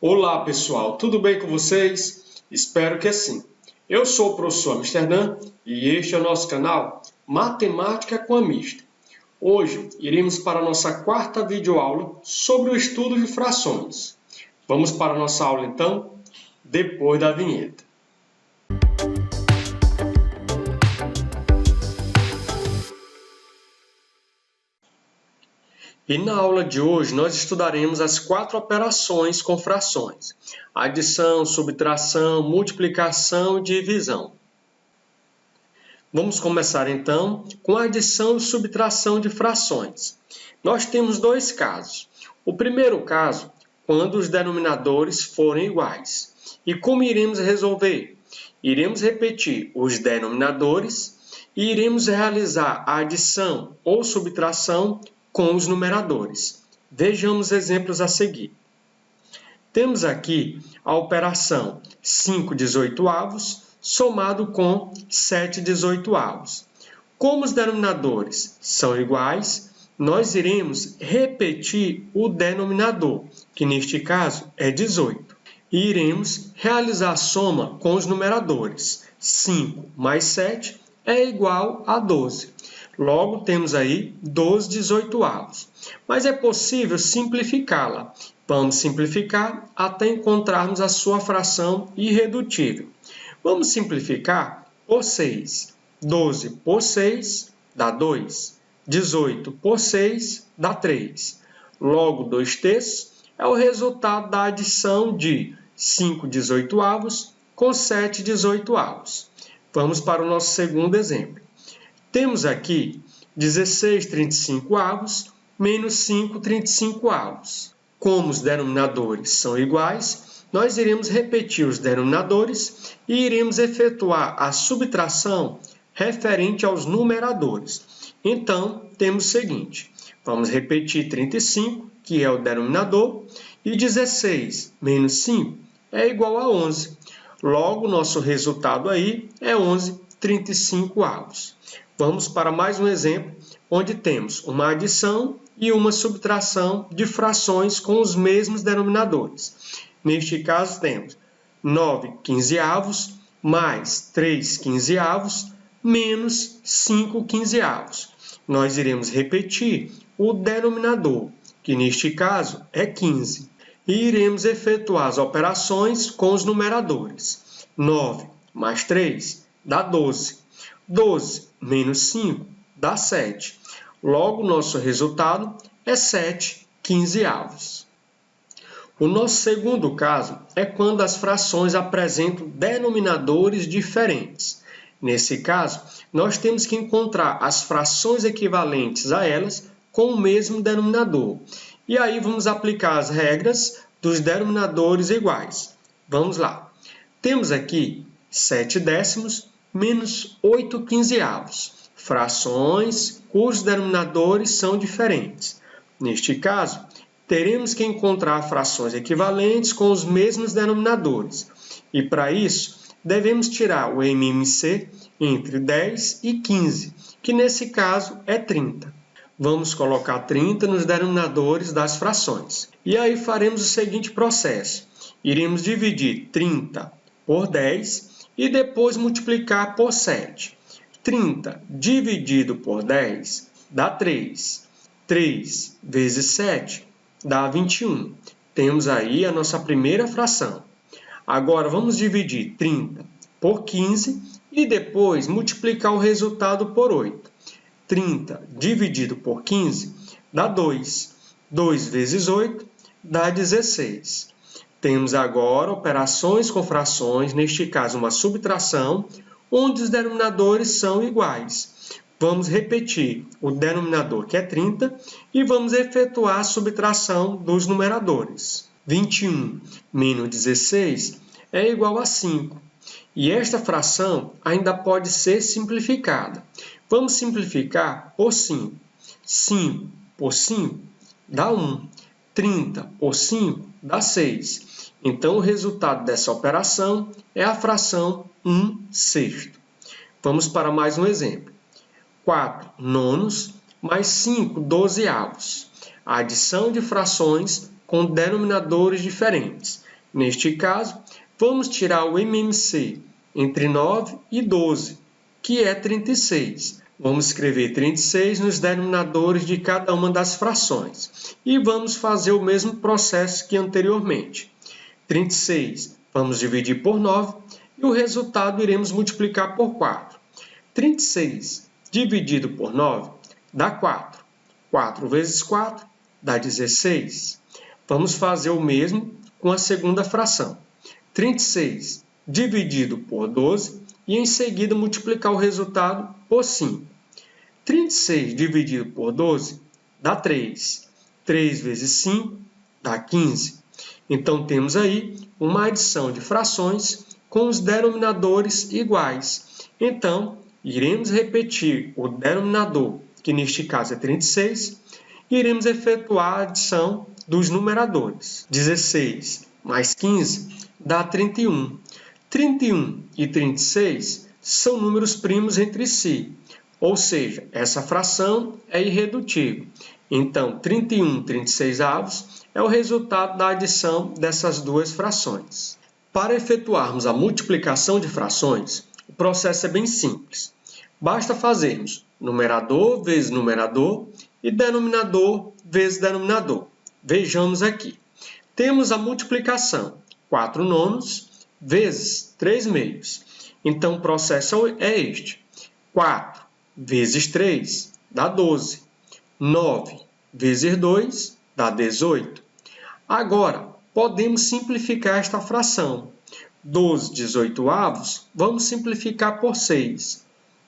Olá pessoal, tudo bem com vocês? Espero que sim. Eu sou o professor Amsterdã e este é o nosso canal Matemática com a Mister. Hoje iremos para a nossa quarta videoaula sobre o estudo de frações. Vamos para a nossa aula então, depois da vinheta. E na aula de hoje nós estudaremos as 4 operações com frações: adição, subtração, multiplicação e divisão. Vamos começar então com a adição e subtração de frações. Nós temos 2 casos. O primeiro caso, quando os denominadores forem iguais. E como iremos resolver? Iremos repetir os denominadores e iremos realizar a adição ou subtração com os numeradores. Vejamos exemplos a seguir. Temos aqui a operação 5/18 somado com 7/18. Como os denominadores são iguais, nós iremos repetir o denominador, que neste caso é 18. E iremos realizar a soma com os numeradores. 5 mais 7 é igual a 12. Logo, temos aí 12/18. Mas é possível simplificá-la. Vamos simplificar até encontrarmos a sua fração irredutível. Vamos simplificar por 6. 12 por 6 dá 2. 18 por 6 dá 3. Logo, 2/3 é o resultado da adição de 5/18 com 7/18. Vamos para o nosso segundo exemplo. Temos aqui 16/35 menos 5/35. Como os denominadores são iguais, nós iremos repetir os denominadores e iremos efetuar a subtração referente aos numeradores. Então, temos o seguinte: vamos repetir 35, que é o denominador, e 16 menos 5 é igual a 11. Logo, nosso resultado aí é 11/35. Vamos para mais um exemplo, onde temos uma adição e uma subtração de frações com os mesmos denominadores. Neste caso, temos 9/15 mais 3/15 menos 5/15. Nós iremos repetir o denominador, que neste caso é 15. E iremos efetuar as operações com os numeradores. 9 mais 3 dá 12. 12 menos 5 dá 7. Logo, nosso resultado é 7/15. O nosso segundo caso é quando as frações apresentam denominadores diferentes. Nesse caso, nós temos que encontrar as frações equivalentes a elas com o mesmo denominador. E aí vamos aplicar as regras dos denominadores iguais. Vamos lá. Temos aqui 7/10 menos 8/15. Frações cujos denominadores são diferentes. Neste caso, teremos que encontrar frações equivalentes com os mesmos denominadores. E para isso, devemos tirar o MMC entre 10 e 15, que nesse caso é 30. Vamos colocar 30 nos denominadores das frações. E aí faremos o seguinte processo. Iremos dividir 30 por 10 e depois multiplicar por 7. 30 dividido por 10 dá 3. 3 vezes 7 dá 21. Temos aí a nossa primeira fração. Agora, vamos dividir 30 por 15 e depois multiplicar o resultado por 8. 30 dividido por 15 dá 2. 2 vezes 8 dá 16. Temos agora operações com frações, neste caso uma subtração, onde os denominadores são iguais. Vamos repetir o denominador, que é 30, e vamos efetuar a subtração dos numeradores. 21 menos 16 é igual a 5. E esta fração ainda pode ser simplificada. Vamos simplificar por 5. 5 por 5 dá 1. 30 por 5 dá 6. Então, o resultado dessa operação é a fração 1/6. Vamos para mais um exemplo. 4/9 mais 5/12. A adição de frações com denominadores diferentes. Neste caso, vamos tirar o MMC entre 9 e 12, que é 36. Vamos escrever 36 nos denominadores de cada uma das frações. E vamos fazer o mesmo processo que anteriormente. 36 vamos dividir por 9 e o resultado iremos multiplicar por 4. 36 dividido por 9 dá 4. 4 vezes 4 dá 16. Vamos fazer o mesmo com a segunda fração. 36 dividido por 12 e em seguida multiplicar o resultado por 5. 36 dividido por 12 dá 3. 3 vezes 5 dá 15. Então, temos aí uma adição de frações com os denominadores iguais. Então, iremos repetir o denominador, que neste caso é 36, e iremos efetuar a adição dos numeradores. 16 mais 15 dá 31. 31 e 36 são números primos entre si, ou seja, essa fração é irredutível. Então, 31 36avos é o resultado da adição dessas duas frações. Para efetuarmos a multiplicação de frações, o processo é bem simples. Basta fazermos numerador vezes numerador e denominador vezes denominador. Vejamos aqui. Temos a multiplicação 4 nonos vezes 3 meios. Então, o processo é este. 4 vezes 3 dá 12. 9 vezes 2 dá 18. Agora, podemos simplificar esta fração. 12 18avos, vamos simplificar por 6.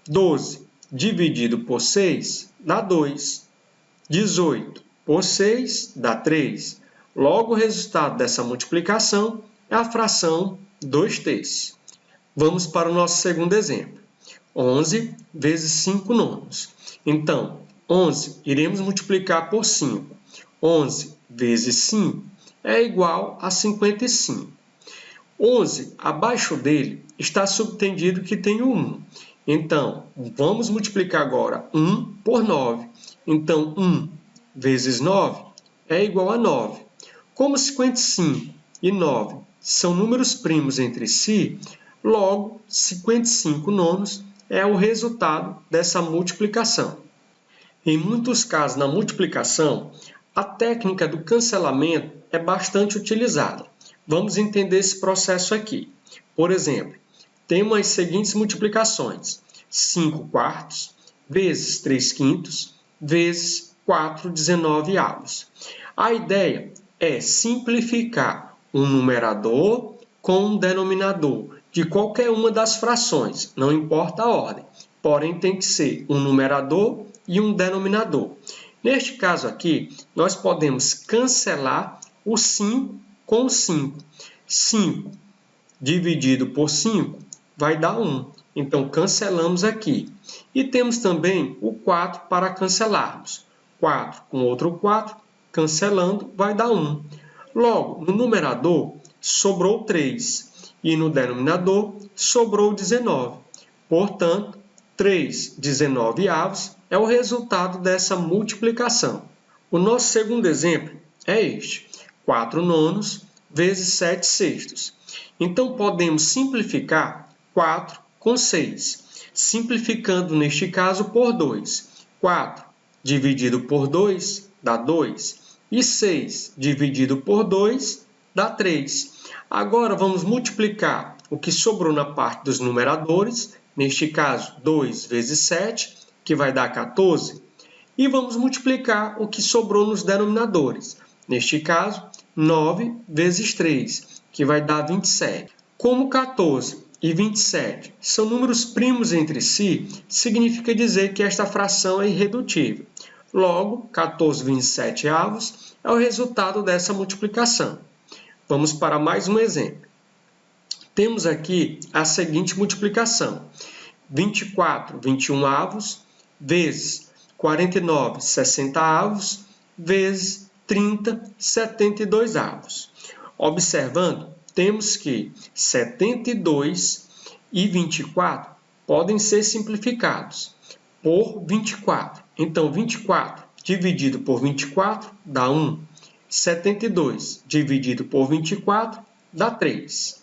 12 dividido por 6 dá 2. 18 por 6 dá 3. Logo, o resultado dessa multiplicação é a fração 2/3. Vamos para o nosso segundo exemplo. 11 vezes 5 nonos. Então, 11 iremos multiplicar por 5. 11 vezes 5 é igual a 55. 11, abaixo dele, está subtendido que tem o 1. Então, vamos multiplicar agora 1 por 9. Então, 1 vezes 9 é igual a 9. Como 55 e 9 são números primos entre si, logo, 55 nonos é o resultado dessa multiplicação. Em muitos casos, na multiplicação, a técnica do cancelamento é bastante utilizada. Vamos entender esse processo aqui. Por exemplo, temos as seguintes multiplicações. 5 quartos vezes 3 quintos vezes 4 19avos. A ideia é simplificar um numerador com um denominador de qualquer uma das frações, não importa a ordem, porém tem que ser um numerador e um denominador. Neste caso aqui, nós podemos cancelar o 5 com o 5. 5 dividido por 5 vai dar 1. Então, cancelamos aqui. E temos também o 4 para cancelarmos. 4 com outro 4, cancelando, vai dar 1. Logo, no numerador, sobrou 3. E no denominador, sobrou 19. Portanto, 3 19avos é o resultado dessa multiplicação. O nosso segundo exemplo é este. 4 nonos vezes 7 sextos. Então, podemos simplificar 4 com 6, simplificando neste caso por 2. 4 dividido por 2 dá 2, e 6 dividido por 2 dá 3. Agora, vamos multiplicar o que sobrou na parte dos numeradores, neste caso 2 vezes 7, que vai dar 14, e vamos multiplicar o que sobrou nos denominadores, neste caso 9 vezes 3, que vai dar 27. Como 14 e 27 são números primos entre si, significa dizer que esta fração é irredutível. Logo, 14 27avos é o resultado dessa multiplicação. Vamos para mais um exemplo. Temos aqui a seguinte multiplicação. 24 21avos vezes 49 60avos vezes 30 72avos. Observando, temos que 72 e 24 podem ser simplificados por 24. Então, 24 dividido por 24 dá 1. 72 dividido por 24 dá 3.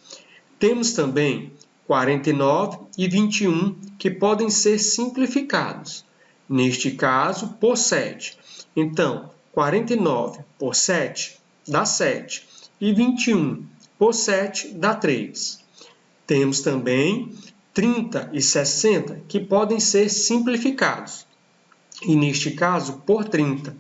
Temos também 49 e 21, que podem ser simplificados. Neste caso, por 7. Então, 49 por 7 dá 7. E 21 por 7 dá 3. Temos também 30 e 60, que podem ser simplificados. E neste caso, por 30.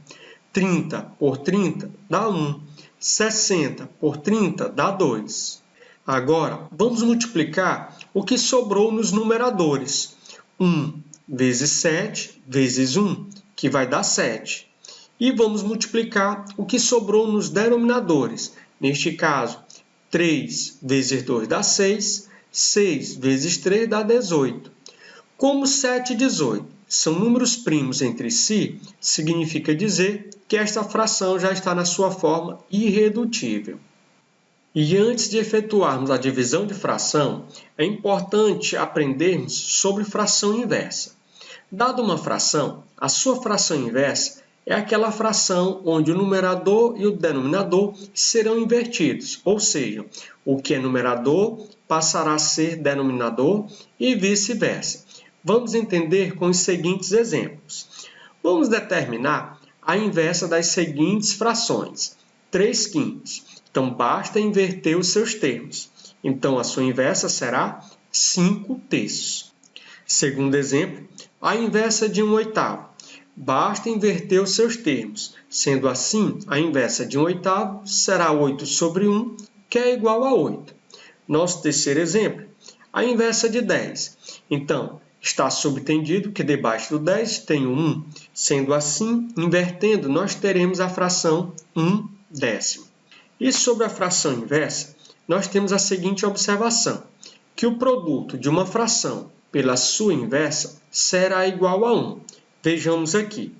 30 por 30 dá 1. 60 por 30 dá 2. Agora, vamos multiplicar o que sobrou nos numeradores. 1 vezes 7 vezes 1, que vai dar 7. E vamos multiplicar o que sobrou nos denominadores. Neste caso, 3 vezes 2 dá 6, 6 vezes 3 dá 18. Como 7 e 18 são números primos entre si, significa dizer que esta fração já está na sua forma irredutível. E antes de efetuarmos a divisão de fração, é importante aprendermos sobre fração inversa. Dada uma fração, a sua fração inversa é aquela fração onde o numerador e o denominador serão invertidos, ou seja, o que é numerador passará a ser denominador e vice-versa. Vamos entender com os seguintes exemplos. Vamos determinar a inversa das seguintes frações. 3/5. Então, basta inverter os seus termos. Então, a sua inversa será 5/3. Segundo exemplo, a inversa de 1/8. Basta inverter os seus termos. Sendo assim, a inversa de 1/8 será 8 sobre 1, que é igual a 8. Nosso terceiro exemplo, a inversa de 10. Então, está subentendido que debaixo do 10 tem o 1. Sendo assim, invertendo, nós teremos a fração 1/10. E sobre a fração inversa, nós temos a seguinte observação, que o produto de uma fração pela sua inversa será igual a 1. Vejamos aqui,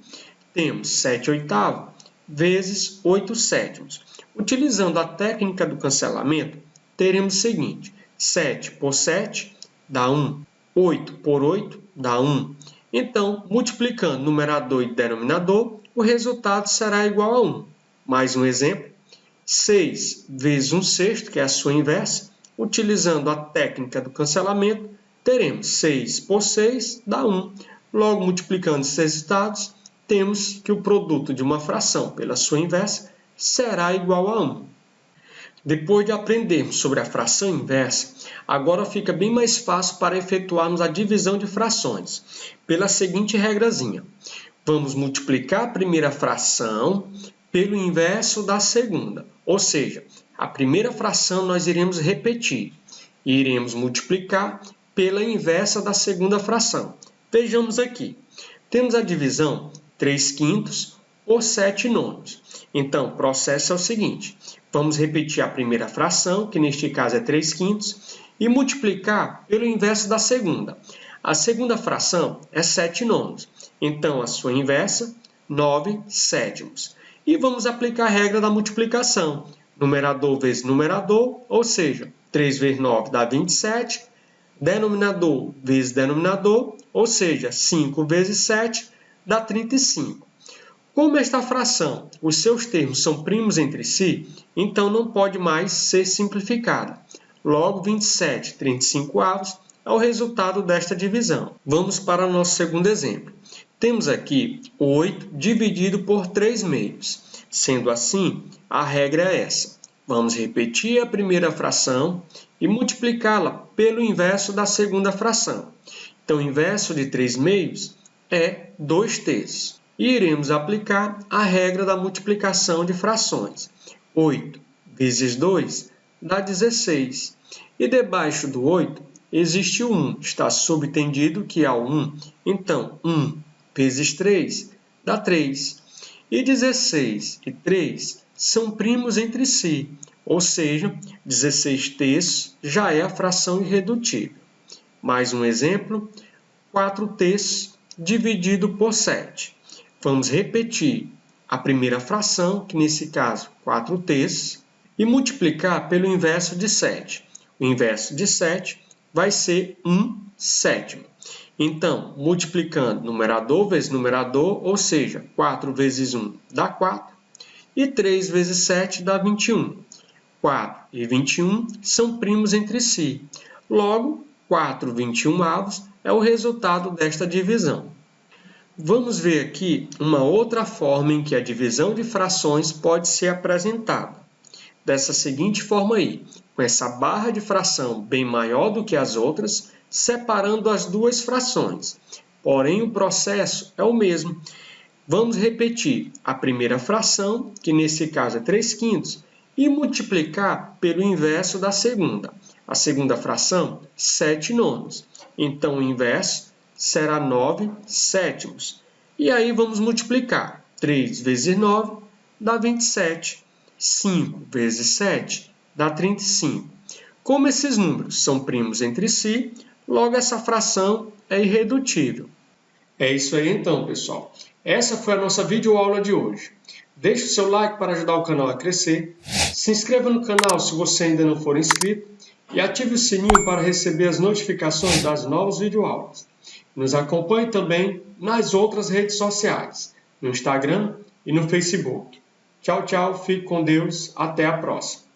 temos 7/8 vezes 8/7. Utilizando a técnica do cancelamento, teremos o seguinte, 7 por 7 dá 1, 8 por 8 dá 1. Então, multiplicando numerador e denominador, o resultado será igual a 1. Mais um exemplo, 6 vezes 1/6, que é a sua inversa, utilizando a técnica do cancelamento, teremos 6 por 6 dá 1. Logo, multiplicando esses resultados, temos que o produto de uma fração pela sua inversa será igual a 1. Depois de aprendermos sobre a fração inversa, agora fica bem mais fácil para efetuarmos a divisão de frações, pela seguinte regrazinha. Vamos multiplicar a primeira fração pelo inverso da segunda, ou seja, a primeira fração nós iremos repetir e iremos multiplicar pela inversa da segunda fração. Vejamos aqui, temos a divisão 3/5 por 7/9. Então, o processo é o seguinte, vamos repetir a primeira fração, que neste caso é 3/5, e multiplicar pelo inverso da segunda. A segunda fração é 7/9, então a sua inversa, 9/7. E vamos aplicar a regra da multiplicação, numerador vezes numerador, ou seja, 3 vezes 9 dá 27, denominador vezes denominador, ou seja, 5 vezes 7 dá 35. Como esta fração, os seus termos são primos entre si, então não pode mais ser simplificada. Logo, 27/35 é o resultado desta divisão. Vamos para o nosso segundo exemplo. Temos aqui 8 dividido por 3/2. Sendo assim, a regra é essa. Vamos repetir a primeira fração e multiplicá-la pelo inverso da segunda fração. Então, o inverso de 3/2 é 2/3. E iremos aplicar a regra da multiplicação de frações. 8 vezes 2 dá 16. E debaixo do 8 existe o 1. Está subentendido que há o 1. Então, 1 vezes 3 dá 3. E 16 e 3 são primos entre si. Ou seja, 16/3 já é a fração irredutível. Mais um exemplo, 4/3 dividido por 7. Vamos repetir a primeira fração, que nesse caso 4/3, e multiplicar pelo inverso de 7. O inverso de 7 vai ser 1/7. Então, multiplicando numerador vezes numerador, ou seja, 4 vezes 1 dá 4, e 3 vezes 7 dá 21. 4 e 21 são primos entre si. Logo, 4/21 é o resultado desta divisão. Vamos ver aqui uma outra forma em que a divisão de frações pode ser apresentada. Dessa seguinte forma aí, com essa barra de fração bem maior do que as outras, separando as duas frações. Porém, o processo é o mesmo. Vamos repetir a primeira fração, que nesse caso é 3/5, e multiplicar pelo inverso da segunda. A segunda fração, 7/9. Então, o inverso será 9/7. E aí vamos multiplicar. 3 vezes 9 dá 27. 5 vezes 7 dá 35. Como esses números são primos entre si, logo essa fração é irredutível. É isso aí então, pessoal. Essa foi a nossa videoaula de hoje. Deixe o seu like para ajudar o canal a crescer, se inscreva no canal se você ainda não for inscrito e ative o sininho para receber as notificações das novas videoaulas. Nos acompanhe também nas outras redes sociais, no Instagram e no Facebook. Tchau, tchau, fique com Deus, até a próxima.